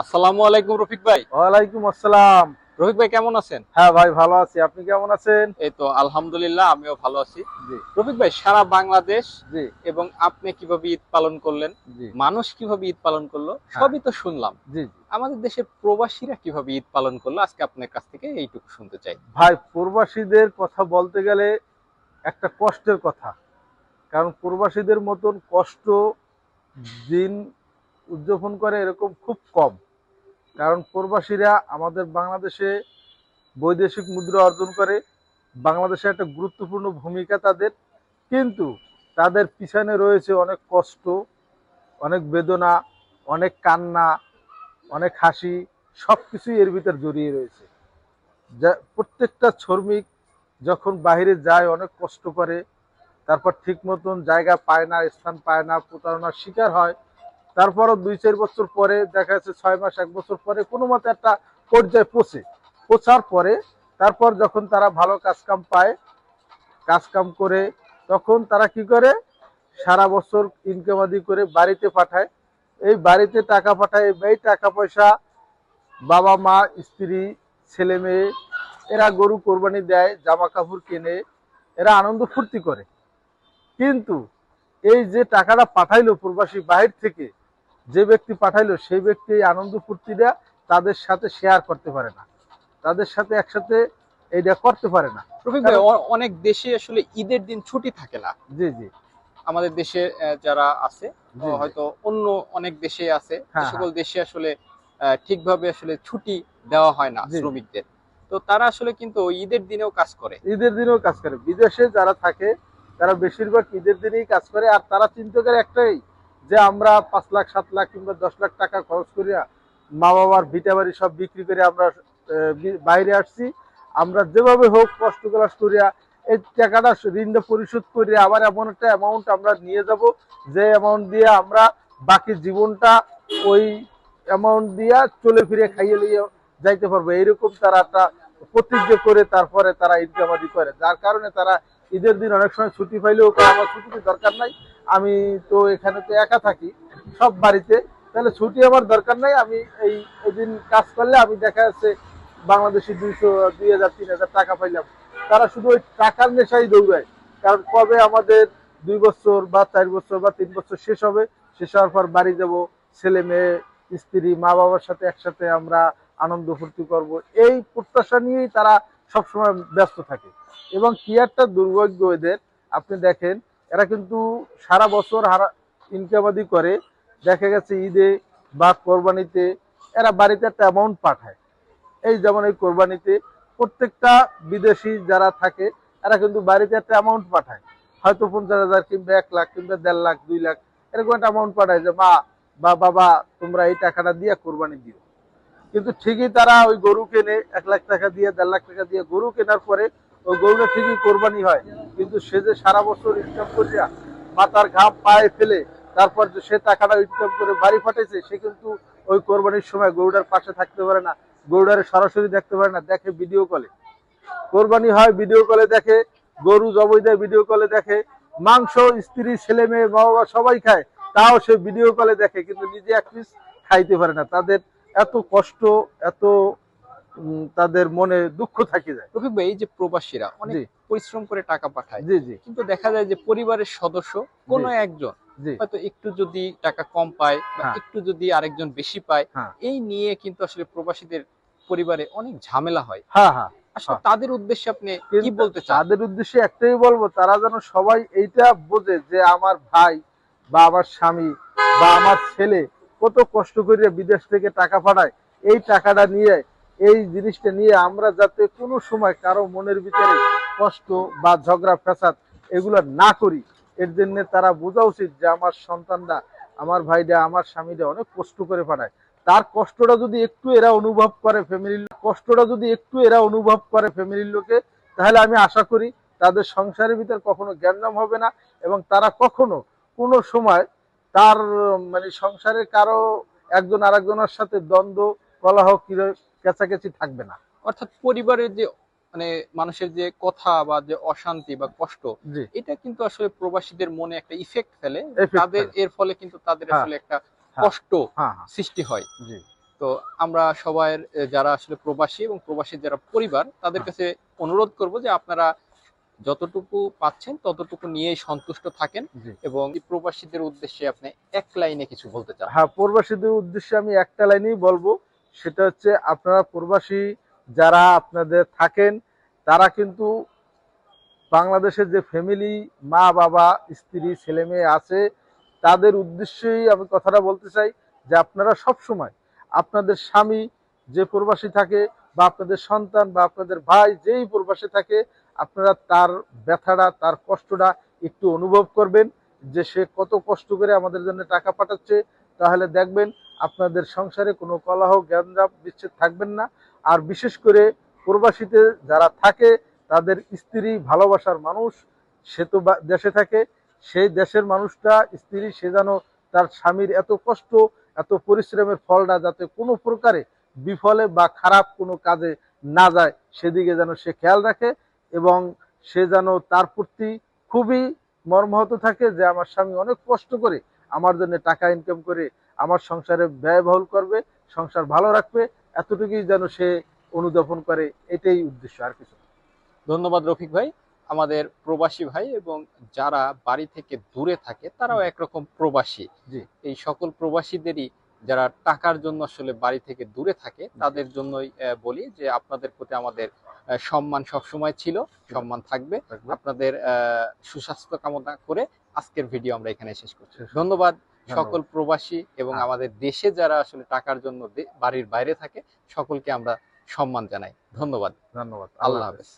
আসসালামু আলাইকুম রফিক ভাই। ওয়ালাইকুম আসসালাম। রফিক ভাই কেমন আছেন? হ্যাঁ ভাই, ভালো আছি। আপনি কেমন আছেন? এই তো আলহামদুলিল্লাহ, আমিও ভালো আছি। জি। রফিক ভাই, সারা বাংলাদেশ জি। এবং আপনি কিভাবে ঈদ পালন করলেন, জি। মানুষ কিভাবে ঈদ পালন করলো, হ্যাঁ। সবই তো শুনলাম। জি জি। আমাদের দেশের প্রবাসীরা কিভাবে ঈদ পালন করলো, আজকে আপনার কাছ থেকে এইটুকু শুনতে চাই। ভাই, প্রবাসীদের কথা বলতে গেলে একটা কষ্টের কথা। কারণ প্রবাসীদের মতন কষ্ট দিন উদযাপন করে এরকম খুব কম। কারণ প্রবাসীরা আমাদের বাংলাদেশে বৈদেশিক মুদ্রা অর্জন করে। বাংলাদেশে একটা গুরুত্বপূর্ণ ভূমিকা তাদের। কিন্তু তাদের পিছনে রয়েছে অনেক কষ্ট, অনেক বেদনা, অনেক কান্না, অনেক হাসি, সবকিছুই এর ভিতর জড়িয়ে রয়েছে। যা প্রত্যেকটা শ্রমিক যখন বাইরে যায় অনেক কষ্ট করে, তারপর ঠিক মতন জায়গা পায় না, স্থান পায় না, প্রতারণার শিকার হয়। তারপরও 2-4 বছর পরে দেখা যাচ্ছে, 6 মাস 1 বছর পরে কোনো মতে একটা পর্যায়ে পৌঁছার পরে তারপর যখন তারা ভালো কাজকাম পায়, কাজকাম করে, তখন তারা কি করে, সারা বছর ইনকাম আদি করে বাড়িতে পাঠায়। এই বাড়িতে টাকা পাঠায়, এই টাকা পয়সা বাবা মা স্ত্রী ছেলে মেয়ে এরা গরু কোরবানি দেয়, জামা কাপড় কেনে, এরা আনন্দ ফুর্তি করে। কিন্তু এই যে টাকাটা পাঠাইলো প্রবাসী বাহির থেকে, যে ব্যক্তি পাঠাইলো সেই ব্যক্তি এই আনন্দ ফুর্তিটা তাদের সাথে শেয়ার করতে পারে না, তাদের সাথে একসাথে এইটা করতে পারে না। রফিক ভাই, অনেক দেশে আসলে ঈদের দিন ছুটি থাকে না। জি জি। আমাদের দেশে যারা আছে, জি জি। হয়তো অন্য অনেক দেশে আছে, যে হ্যাঁ সকল হ্যাঁ। দেশে আসলে ঠিকভাবে আসলে ছুটি দেওয়া হয় না জি জি। শ্রমিকদের। তো তারা আসলে কিন্তু ওই ঈদের দিনেও কাজ করে। ঈদের দিনেও কাজ করে। বিদেশে যারা থাকে তারা বেশিরভাগ ঈদের দিনেই কাজ করে। আর তারা চিন্তা করে একটাই, যে আমরা 5 লাখ 7 লাখ কিংবা 10 লাখ টাকা খরচ করিয়া মা বাবার ভিটা বাড়ি সব বিক্রি করে আমরা বাইরে আসছি। আমরা যেভাবে হোক কষ্ট ক্লাস করিয়া এই টাকাটা ঋণটা পরিশোধ করে আবার এমন একটা অ্যামাউন্ট আমরা নিয়ে যাব, যে অ্যামাউন্ট দিয়ে আমরা বাকি জীবনটা ওই অ্যামাউন্ট দিয়া চলে ফিরে খাইয়ে নিয়ে যাইতে পারবো। এইরকম তারা একটা প্রতিজ্ঞা করে তারপরে তারা ইনকাম আদি করে, যার কারণে তারা ঈদের দিন অনেক সময় ছুটি পাইলেও আমার ছুটির দরকার নাই, আমি তো এখানে তো একা থাকি সব বাড়িতে, তাহলে ছুটি আমার দরকার নাই, আমি এই দিন কাজ করলে আমি দেখা যাচ্ছে বাংলাদেশি 200 2000 3000 টাকা পাইলাম। তারা শুধু ওই টাকার নেশাই দৌড়ায়। কারণ কবে আমাদের 2 বছর বা 4 বছর বা 3 বছর শেষ হবে, শেষ হওয়ার পর বাড়ি যাব, ছেলে মেয়ে স্ত্রী মা বাবার সাথে একসাথে আমরা আনন্দ ফুর্তি করব, এই প্রত্যাশা নিয়েই তারা সবসময় ব্যস্ত থাকে। এবং কি একটা দুর্ভাগ্য এদের, আপনি দেখেন, এরা কিন্তু সারা বছর ইনকামাদি করে, দেখা গেছে ঈদে বা কোরবানিতে এরা বাড়িতে একটা অ্যামাউন্ট পাঠায়। এই যেমন এই কোরবানিতে প্রত্যেকটা বিদেশি যারা থাকে এরা কিন্তু বাড়িতে একটা অ্যামাউন্ট পাঠায়, হয়তো 50,000 কিংবা 1 লাখ কিংবা 1.5 লাখ 2 লাখ এরকম একটা অ্যামাউন্ট পাঠায়, যে মা বা বাবা তোমরা এই টাকাটা দিয়ে কোরবানি দিও। কিন্তু ঠিকই তারা ওই গরু কেনে 1 লাখ টাকা দিয়ে 1.5 লাখ টাকা দিয়ে গরু কেনার পরে ওই গরুটা ঠিকই কোরবানি হয়, কিন্তু সে যে সারা বছর ইনকাম করিয়া মাথার ঘাম পায়ে ফেলে তারপর যে সে টাকাটা ইনকাম করে বাড়ি পাঠাইছে, সে কিন্তু ওই কোরবানির সময় গরুটার পাশে থাকতে পারে না, গরুটারে সরাসরি দেখতে পারে না, দেখে ভিডিও কলে। কোরবানি হয় ভিডিও কলে দেখে, গরু জবাই দেয় ভিডিও কলে দেখে, মাংস স্ত্রী ছেলে মেয়ে মা বাবা সবাই খায়, তাও সে ভিডিও কলে দেখে, কিন্তু নিজে এক পিস খাইতে পারে না। তাদের এত কষ্ট, এত তাদের মনে দুঃখ থাকি যায়। রফিক ভাই, এই যে প্রবাসীরা অনেক জি পরিশ্রম করে টাকা পাঠায়, জি। জি কিন্তু দেখা যায় যে পরিবারের সদস্য কোনো একজন জি। হয়তো একটু যদি টাকা কম পায় বা হ্যাঁ একটু যদি আরেকজন বেশি পায়, হ্যাঁ এই নিয়ে কিন্তু আসলে প্রবাসীদের পরিবারে অনেক ঝামেলা হয়। হ্যাঁ হ্যাঁ আসলে হ্যাঁ। তাদের উদ্দেশ্যে আপনি কি কিন্তু বলতে চান? তাদের উদ্দেশ্যে একটাই বলবো, তারা যেন সবাই এইটা বোঝে যে আমার ভাই বা আমার স্বামী বা আমার ছেলে কত কষ্ট করে বিদেশ থেকে টাকা পাঠায়, এই টাকাটা নিয়ে, এই জিনিসটা নিয়ে আমরা যাতে কোনো সময় কারো মনের ভিতরে কষ্ট বা ঝগড়া ফ্যাসাদ এগুলো না করি, এর জন্য তারা বোঝা উচিত যে আমার সন্তানরা, আমার ভাইরা, আমার স্বামীরা অনেক কষ্ট করে পাঠায়। তার কষ্টটা যদি একটু এরা অনুভব করে ফ্যামিলির লোকে, তাহলে আমি আশা করি তাদের সংসারের ভিতর কখনো জ্ঞানজাম হবে না, এবং তারা কখনো কোনো সময় তার মানে সংসারে কারো একজন আরেকজনের সাথে দ্বন্দ্ব কলহ কেঁচাকেচি থাকবে না। অর্থাৎ পরিবারের যে মানে মানুষের যে কথা বা যে অশান্তি বা কষ্ট, জি। এটা কিন্তু আসলে প্রবাসীদের মনে একটা ইফেক্ট ফেলে। এফেক্ট তাদের ফেলে। এর ফলে কিন্তু তাদের হ্যাঁ আসলে একটা হ্যাঁ কষ্ট হ্যাঁ হ্যাঁ। সৃষ্টি হয়। জি তো আমরা সবাই যারা আসলে প্রবাসী এবং প্রবাসী যারা পরিবার তাদের কাছে অনুরোধ করব যে আপনারা যতটুকু পাচ্ছেন ততটুকু নিয়েই সন্তুষ্ট থাকেন, জি। এবং এই প্রবাসীদের উদ্দেশ্যে আপনি এক লাইনে কিছু বলতে চান। হ্যাঁ, প্রবাসীদের উদ্দেশ্যে আমি একটা লাইনই বলবো, সেটা হচ্ছে আপনারা প্রবাসী যারা আপনাদের থাকেন তারা কিন্তু বাংলাদেশের যে ফ্যামিলি, মা বাবা স্ত্রী ছেলে মেয়ে আছে, তাদের উদ্দেশ্যেই আমি কথাটা বলতে চাই যে আপনারা সব সময় আপনাদের স্বামী যে প্রবাসী থাকে বা আপনাদের সন্তান বা আপনাদের ভাই যেই প্রবাসী থাকে, আপনারা তার ব্যথাটা তার কষ্টটা একটু অনুভব করবেন যে সে কত কষ্ট করে আমাদের জন্য টাকা পাঠাচ্ছে। তাহলে দেখবেন আপনাদের সংসারে কোনো কলহ গ্যাঞ্জাম বিচ্ছেদ থাকবেন না। আর বিশেষ করে প্রবাসীতে যারা থাকে তাদের স্ত্রী ভালোবাসার মানুষ, সে তো দেশে থাকে, সেই দেশের মানুষটা স্ত্রী সে যেন তার স্বামীর এত কষ্ট এত পরিশ্রমের ফলটা যাতে কোনো প্রকারে বিফলে বা খারাপ কোনো কাজে না যায় সেদিকে যেন সে খেয়াল রাখে, এবং সে যেন তার প্রতি খুবই মর্মাহত থাকে যে আমার স্বামী অনেক কষ্ট করে আমার জন্য টাকা ইনকাম করে আমার সংসারে ব্যয়বহুল করবে, সংসার ভালো রাখবে, এতটুকুই যেন সে অনুধাবন করে। এটাই উদ্দেশ্য, আর কিছু না। ধন্যবাদ রফিক ভাই। আমাদের প্রবাসী ভাই এবং যারা বাড়ি থেকে দূরে থাকে তারাও একরকম প্রবাসী। জি। এই সকল প্রবাসীদেরই যারা টাকার জন্য আসলে বাড়ি থেকে দূরে থাকে তাদের জন্যই বলি যে আপনাদের প্রতি আমাদের সম্মান সবসময় ছিল, সম্মান থাকবে। আপনাদের সুস্বাস্থ্য কামনা করে আজকের ভিডিও আমরা এখানে শেষ করছি। ধন্যবাদ সকল প্রবাসী এবং আমাদের দেশে যারা আসলে টাকার জন্য বাড়ির বাইরে থাকে সকলকে আমরা সম্মান জানাই। ধন্যবাদ। ধন্যবাদ। আল্লাহ হাফেজ।